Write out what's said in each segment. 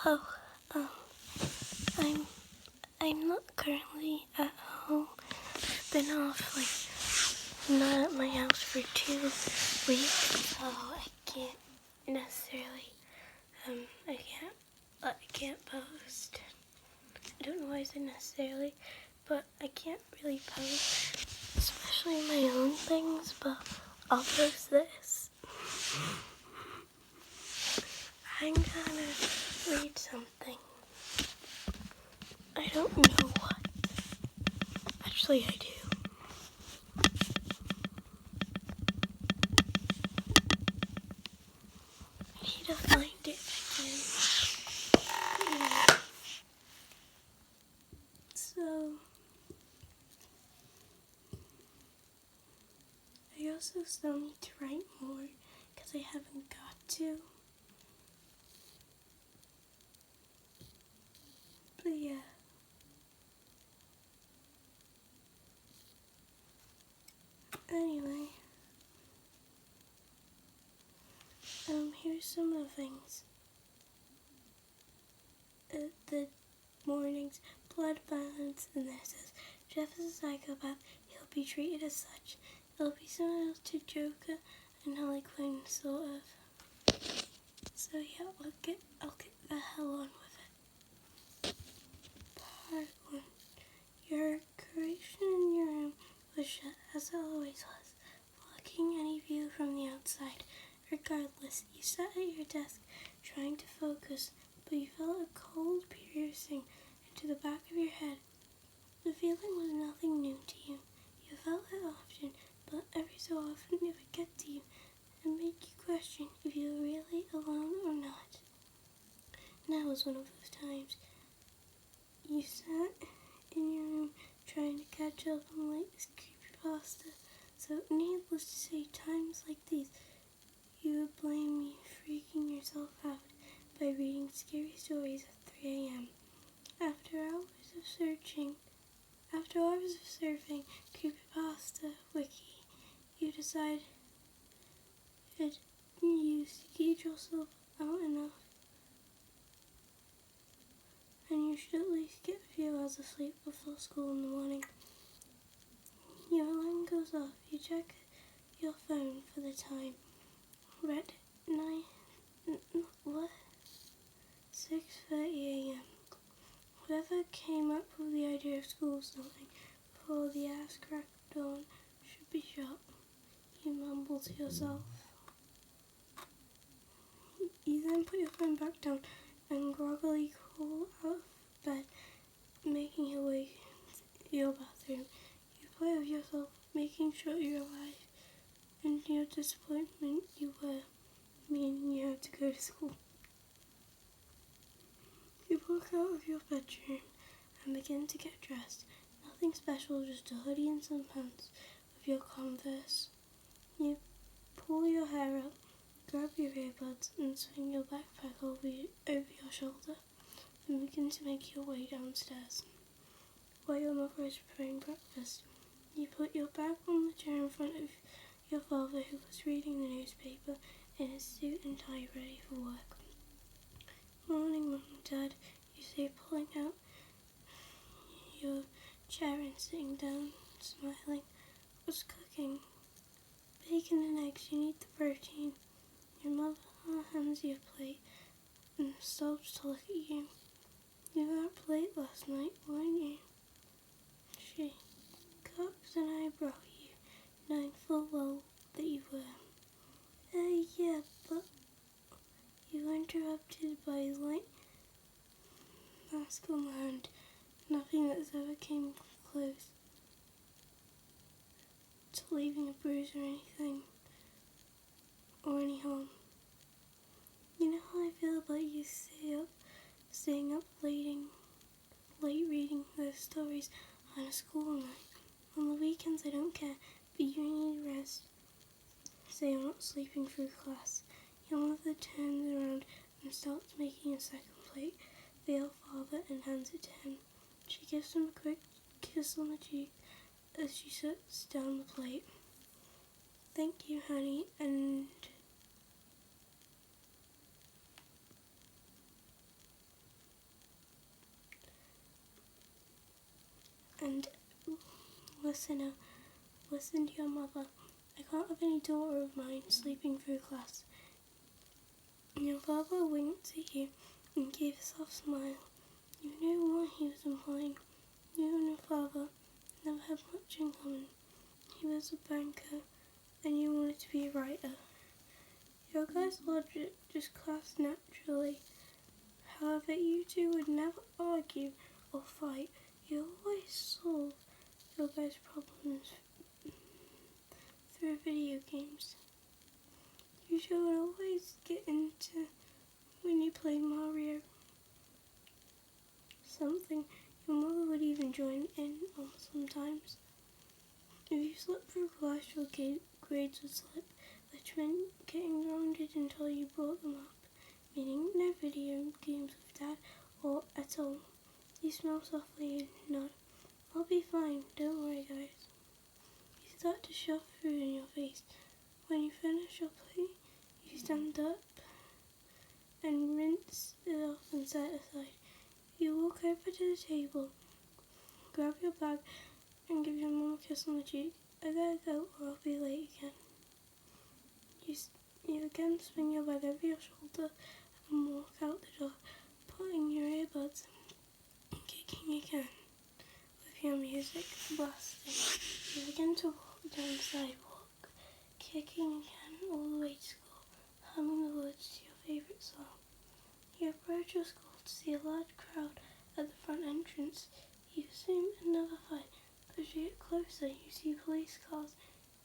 Hello. Um, I'm not currently at home. I've been off, not at my house for 2 weeks, so I can't necessarily, I can't post. I don't know why I said necessarily, but I can't really post, especially my own things, but I'll post this. I'm gonna read something. I don't know what. Actually, I do. I need to find it again. So, I also still need to write more because I haven't got to. But yeah. Anyway, here's some of the things. The mornings, blood violence, and then it says, Jeff is a psychopath, he'll be treated as such. It'll be similar to Joker and Harley Quinn, sort of. So yeah, I'll get the hell on with it. Part 1. Your creation in your room was shut, as it always was, blocking any view from the outside. Regardless, you sat at your desk, trying to focus, but you felt a cold piercing into the back of your head. The feeling was nothing new to you. You felt it often, but every so often it would get to you and make you question if you were really alone or not. Now was one of those times. You sat in your room trying to catch up on the latest creepypasta, so needless to say, times like these, you would blame me freaking yourself out by reading scary stories at 3 a.m. After hours of surfing creepypasta wiki, you decided you skied yourself out enough, and you should at least get a few hours of sleep before school in the morning. Your alarm goes off. You check your phone for the time. Red 6:30 a.m. Whoever came up with the idea of school starting before the ass crack of dawn should be shot. You mumble to yourself. You then put your phone back down and groggily crawl out of bed, making your way to your bathroom. You play with yourself, making sure you're alive, and to your disappointment you were, meaning you had to go to school. You walk out of your bedroom and begin to get dressed. Nothing special, just a hoodie and some pants with your Converse. You pull your hair up, grab your earbuds and swing your backpack over your shoulder, then begin to make your way downstairs. While your mother is preparing breakfast, you put your bag on the chair in front of your father, who was reading the newspaper in his suit and tie ready for work. Morning, Mum and Dad, you say, pulling out your chair and sitting down, smiling. What's cooking? Bacon and eggs, you need the protein. Your mother hands you a plate and stops to look at you. You were up late last night, weren't you? She cocks an eyebrow at you, knowing full well that you were. Yeah, but you were interrupted by a light mask on the hand. Nothing that's ever came close to leaving a bruise or anything, or any harm. You know how I feel about you staying up late reading those stories on a school night. On the weekends I don't care, but you need rest. Say you're not sleeping through class. Your mother turns around and starts making a second plate for your father and hands it to him. She gives him a quick kiss on the cheek as she sets down the plate. Thank you, honey, and sinner. Listen to your mother. I can't have any daughter of mine sleeping through class. Your father winked at you and gave a soft smile. You knew what he was implying. You and your father never had much in common. He was a banker and you wanted to be a writer. Your guys' logic just clashed naturally. However, you two would never argue or fight. You always solve your guys' problems through video games. You two would always get into when you play Mario. Something your mother would even join in on sometimes. If you slipped through class, your grades would slip, which meant getting grounded until you brought them up, meaning no video games with Dad or at all. You smile softly and nod. I'll be fine, don't worry guys. You start to shove food in your face. When you finish your plate, you stand up and rinse it off and set it aside. You walk over to the table, grab your bag and give your mum a kiss on the cheek. I gotta go or I'll be late again. You again swing your bag over your shoulder and walk out the door, putting your earbuds and kicking again with your music blasting. You begin to walk down the sidewalk, kicking again all the way to school, humming the words to your favourite song. You approach your school to see a large crowd at the front entrance. You assume another fight, but as you get closer, you see police cars.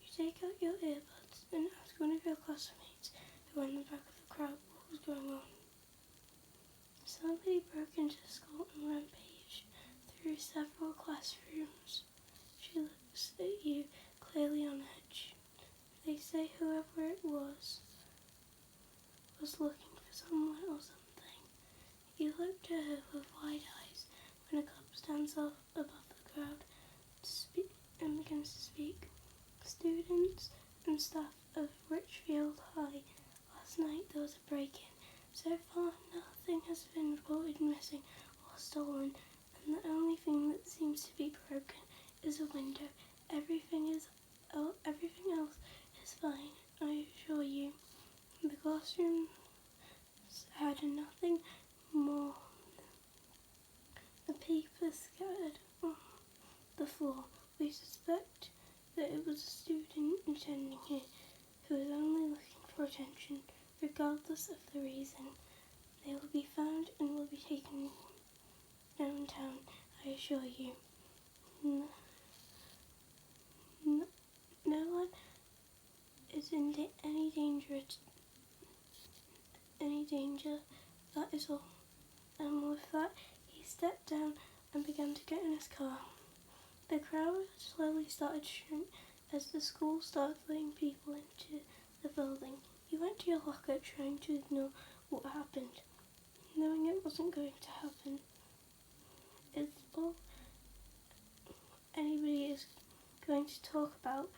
You take out your earbuds and ask one of your classmates who were in the back of the crowd what was going on. Somebody broke into the school and rampaged through several classrooms. She looks at you, clearly on edge. They say whoever it was looking for someone or something. You look at her with wide eyes when a cop stands up above the crowd and begins to speak. Students and staff of Richfield High. Last night there was a break-in. So far nothing has been reported missing or stolen, and the only thing that seems to be broken is a window. Everything else is fine, I assure you. The classroom had nothing more. The paper scattered on the floor. We suspect that it was a student attending here who is only looking for attention, regardless of the reason. They will be found and will be taken downtown, I assure you. No one is in any danger, that is all. And with that, he stepped down and began to get in his car. The crowd slowly started to shrink as the school started letting people into the building. You went to your locker trying to ignore what happened, knowing it wasn't going to happen. It's all anybody is going to talk about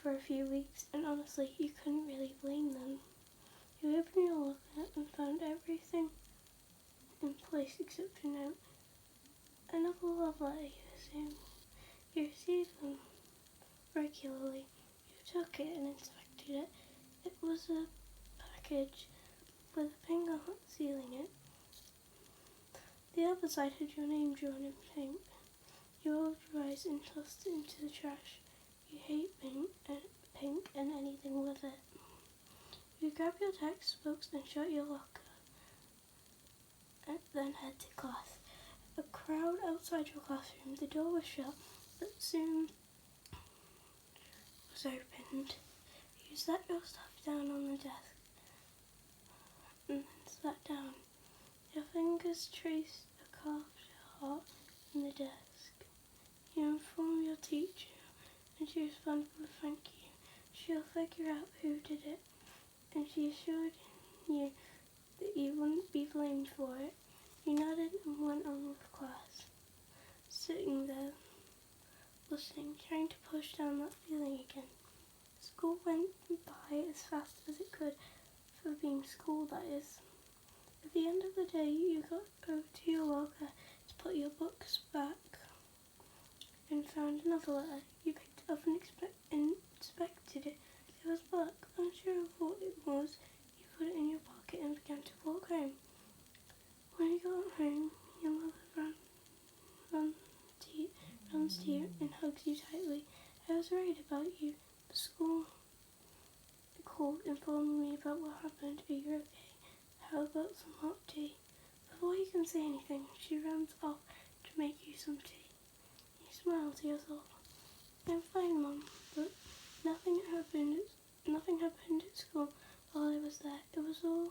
for a few weeks, and honestly, you couldn't really blame them. You opened your locker and found everything in place except your note. Another love letter, you assume. You received them regularly. You took it and inspected it. It was a package with a pink heart sealing it. The other side had your name drawn in pink. You rolled your eyes and tossed it into the trash. You hate pink and anything with it. You grab your textbooks and shut your locker, and then head to class. A crowd outside your classroom. The door was shut, but soon was opened. You set your stuff down on the desk, and then sat down. Your fingers traced a carved heart in the desk. You inform your teacher, and she responded with thank you. She'll figure out who did it, and she assured you that you wouldn't be blamed for it. You nodded and went on with class. Sitting there, listening, trying to push down that feeling again. School went by as fast as it could, for being school, that is. At the end of the day, you got over to your locker to put your books back. and found another letter. You picked it up and inspected it. It was black. Unsure of what it was, you put it in your pocket and began to walk home. When you got home, your mother runs to you and hugs you tightly. I was worried about you. The school called, informing me about what happened. Are you okay? How about some hot tea? Before you can say anything, she runs off to make you some tea. You smile to yourself. I'm fine, Mum, but nothing happened at school while I was there. It was all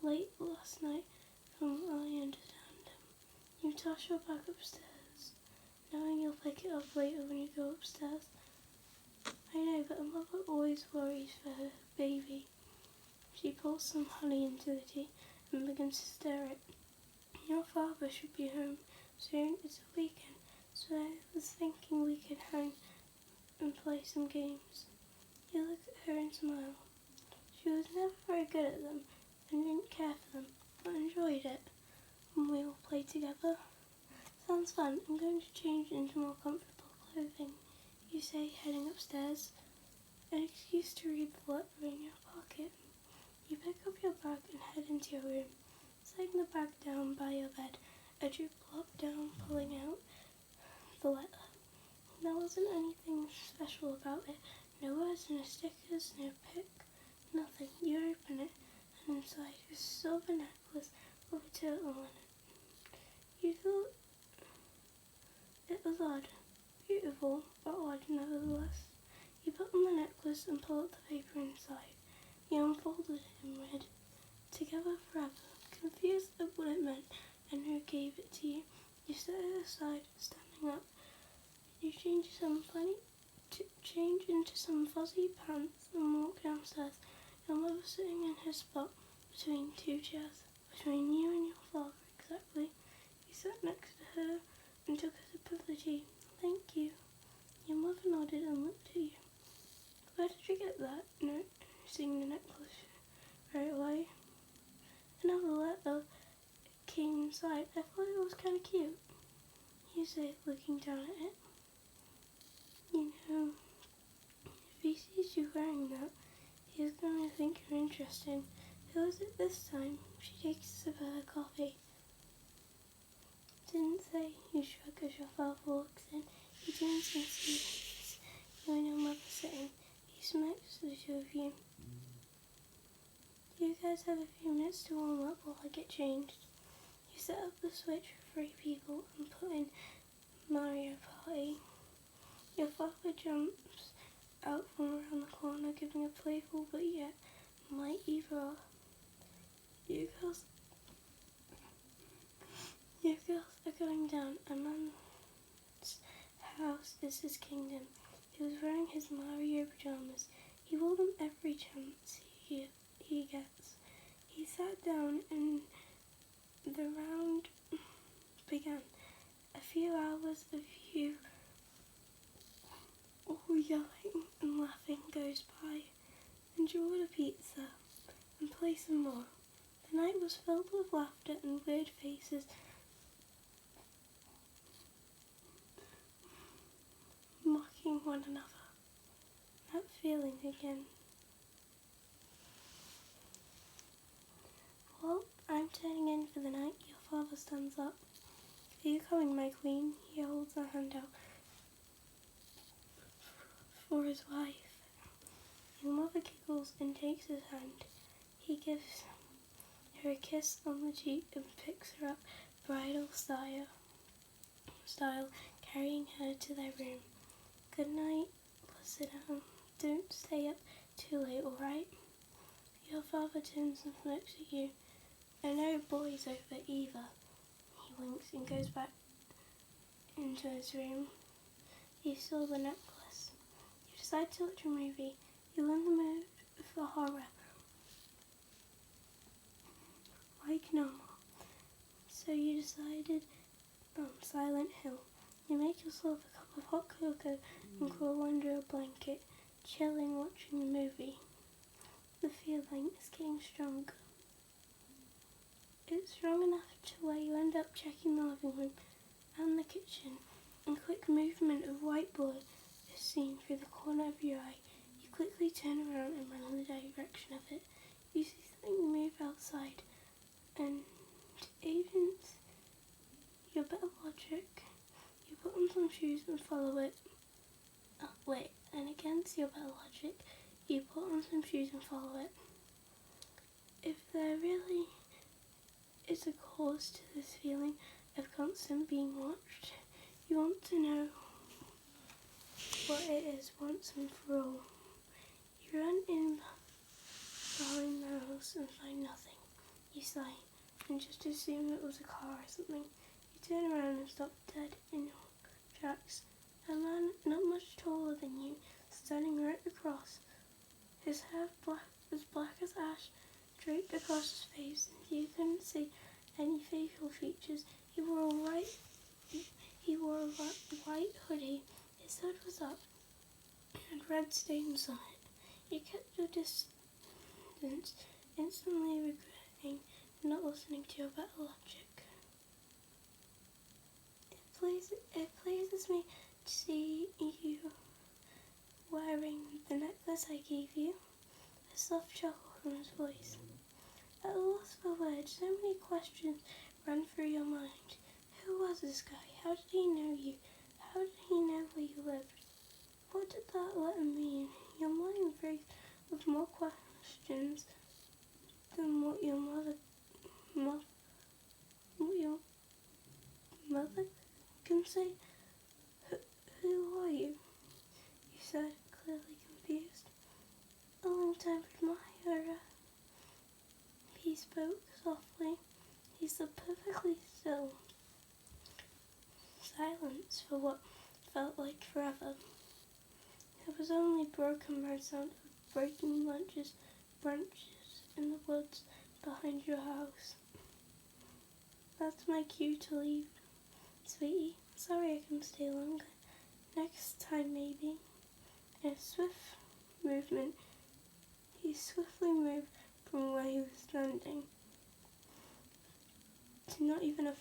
late last night, from what I understand. You toss your bag upstairs, knowing you'll pick it up later when you go upstairs. I know, but a mother always worries for her baby. She pours some honey into the tea and begins to stir it. Your father should be home soon. It's a weekend, so I was thinking we could hang and play some games. You look at her and smile. She was never very good at them and didn't care for them, but enjoyed it. And we all played together. Sounds fun. I'm going to change into more comfortable clothing, you say, heading upstairs. An excuse to read the letter in your pocket. You pick up your bag and head into your room. Setting the bag down by your bed, as you plop down, pulling out the letter. There wasn't anything special about it. No words, no stickers, no pic, nothing. You open it, and inside is a silver necklace with a turtle on it. You thought it was odd, beautiful, but odd nevertheless. You put on the necklace and pull out the paper inside. You unfolded it and read, "Together forever." Confused at what it meant and who gave it to you, you set it aside, standing up. You change into some fuzzy pants and walk downstairs. Your mother sitting in her spot between two chairs, between you and your father exactly. You sat next to her and took a sip of the tea. Thank you. Your mother nodded and looked at you. Where did you get that? Noticing the necklace right away. Another letter came inside. I thought it was kind of cute, you say, looking down at it. You know, if he sees you wearing that, he's going to think you're interesting. Who is it this time? She takes a sip of her coffee. Didn't say, you shrug as your father walks in. He turns and sees you and your mother sitting. He smokes the two of you. You guys have a few minutes to warm up while I get changed. You set up the switch for 3 people and put in Mario Party. Your father jumps out from around the corner, giving a playful but yet light either off. You girls are going down. A man's house is his kingdom. He was wearing his Mario pajamas. He wore them every chance he gets. He sat down and the round began. A few hours of you all yelling and laughing goes by. Enjoy a pizza and play some more. The night was filled with laughter and weird faces. Mocking one another. That feeling again. Well, I'm turning in for the night. Your father stands up. Are you coming, my queen? He holds a hand out for his wife. Your mother giggles and takes his hand. He gives her a kiss on the cheek and picks her up bridal style, carrying her to their room. Good night. Let's sit down. Don't stay up too late, alright? Your father turns and looks at you. And no boys over either. He winks and goes back into his room. You saw the necklace. You decide to watch a movie. You're in the mood for horror. Like normal. So you decided on Silent Hill. You make yourself a cup of hot cocoa and crawl under a blanket, chilling watching the movie. The feeling is getting stronger. It's strong enough to where you end up checking the living room and the kitchen. A quick movement of whiteboard is seen through the corner of your eye. You quickly turn around and run in the direction of it. You see something move outside, and agents your better logic. You put on some shoes and follow it. And against your better logic, you put on some shoes and follow it. If there really is a cause to this feeling of constant being watched, you want to know what it is once and for all. You run in behind the house and find nothing. You sigh and just assume it was a car or something. You turn around and stop dead in your tracks. A man not much taller than you, standing right across. His hair as black as ash, draped across his face, and you couldn't see any facial features. He wore a white hoodie. His hood was up, and red stains on it. You kept your distance, instantly regretting not listening to your better logic. It pleases me to see you wearing the necklace I gave you. A soft chuckle from his voice. At a loss for words, so many questions ran through your mind. Who was this guy? How did he know you? How did he know where you lived? What did that letter mean? Your mind raced with more questions than what your mother can say. Who are you? You said, clearly confused. A long-time admirer. He spoke softly. He stood perfectly still. Silence for what felt like forever. There was only broken road sound of breaking branches in the woods behind your house. That's my cue to leave, sweetie. Sorry I couldn't stay longer. Next time, maybe. In a swift movement, he swiftly moved from where he was standing to not even a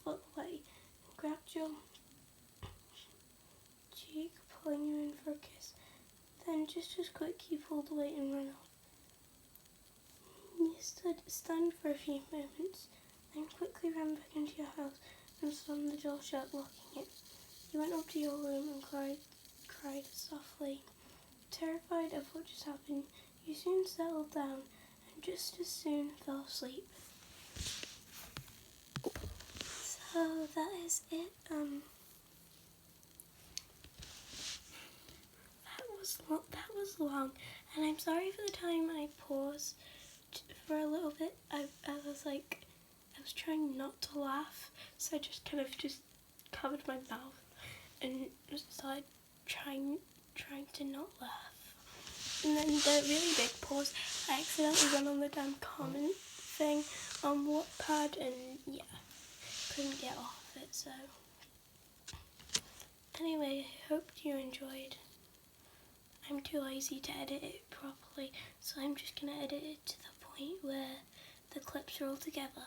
foot away, and grabbed your cheek, pulling you in for a kiss. Then, just as quick, he pulled away and ran off. You stood stunned for a few moments, then quickly ran back into your house and slammed the door shut, locking it. You went up to your room and cried softly. Terrified of what just happened, you soon settled down and just as soon fell asleep. So that is it. That was long, and I'm sorry for the time I paused for a little bit. I was trying not to laugh, so I just kind of covered my mouth and started trying to not laugh. And then the really big pause, I accidentally went on the damn comment thing on Wattpad, and yeah, couldn't get off it. So anyway, I hope you enjoyed. I'm too lazy to edit it properly, so I'm just going to edit it to the point where the clips are all together.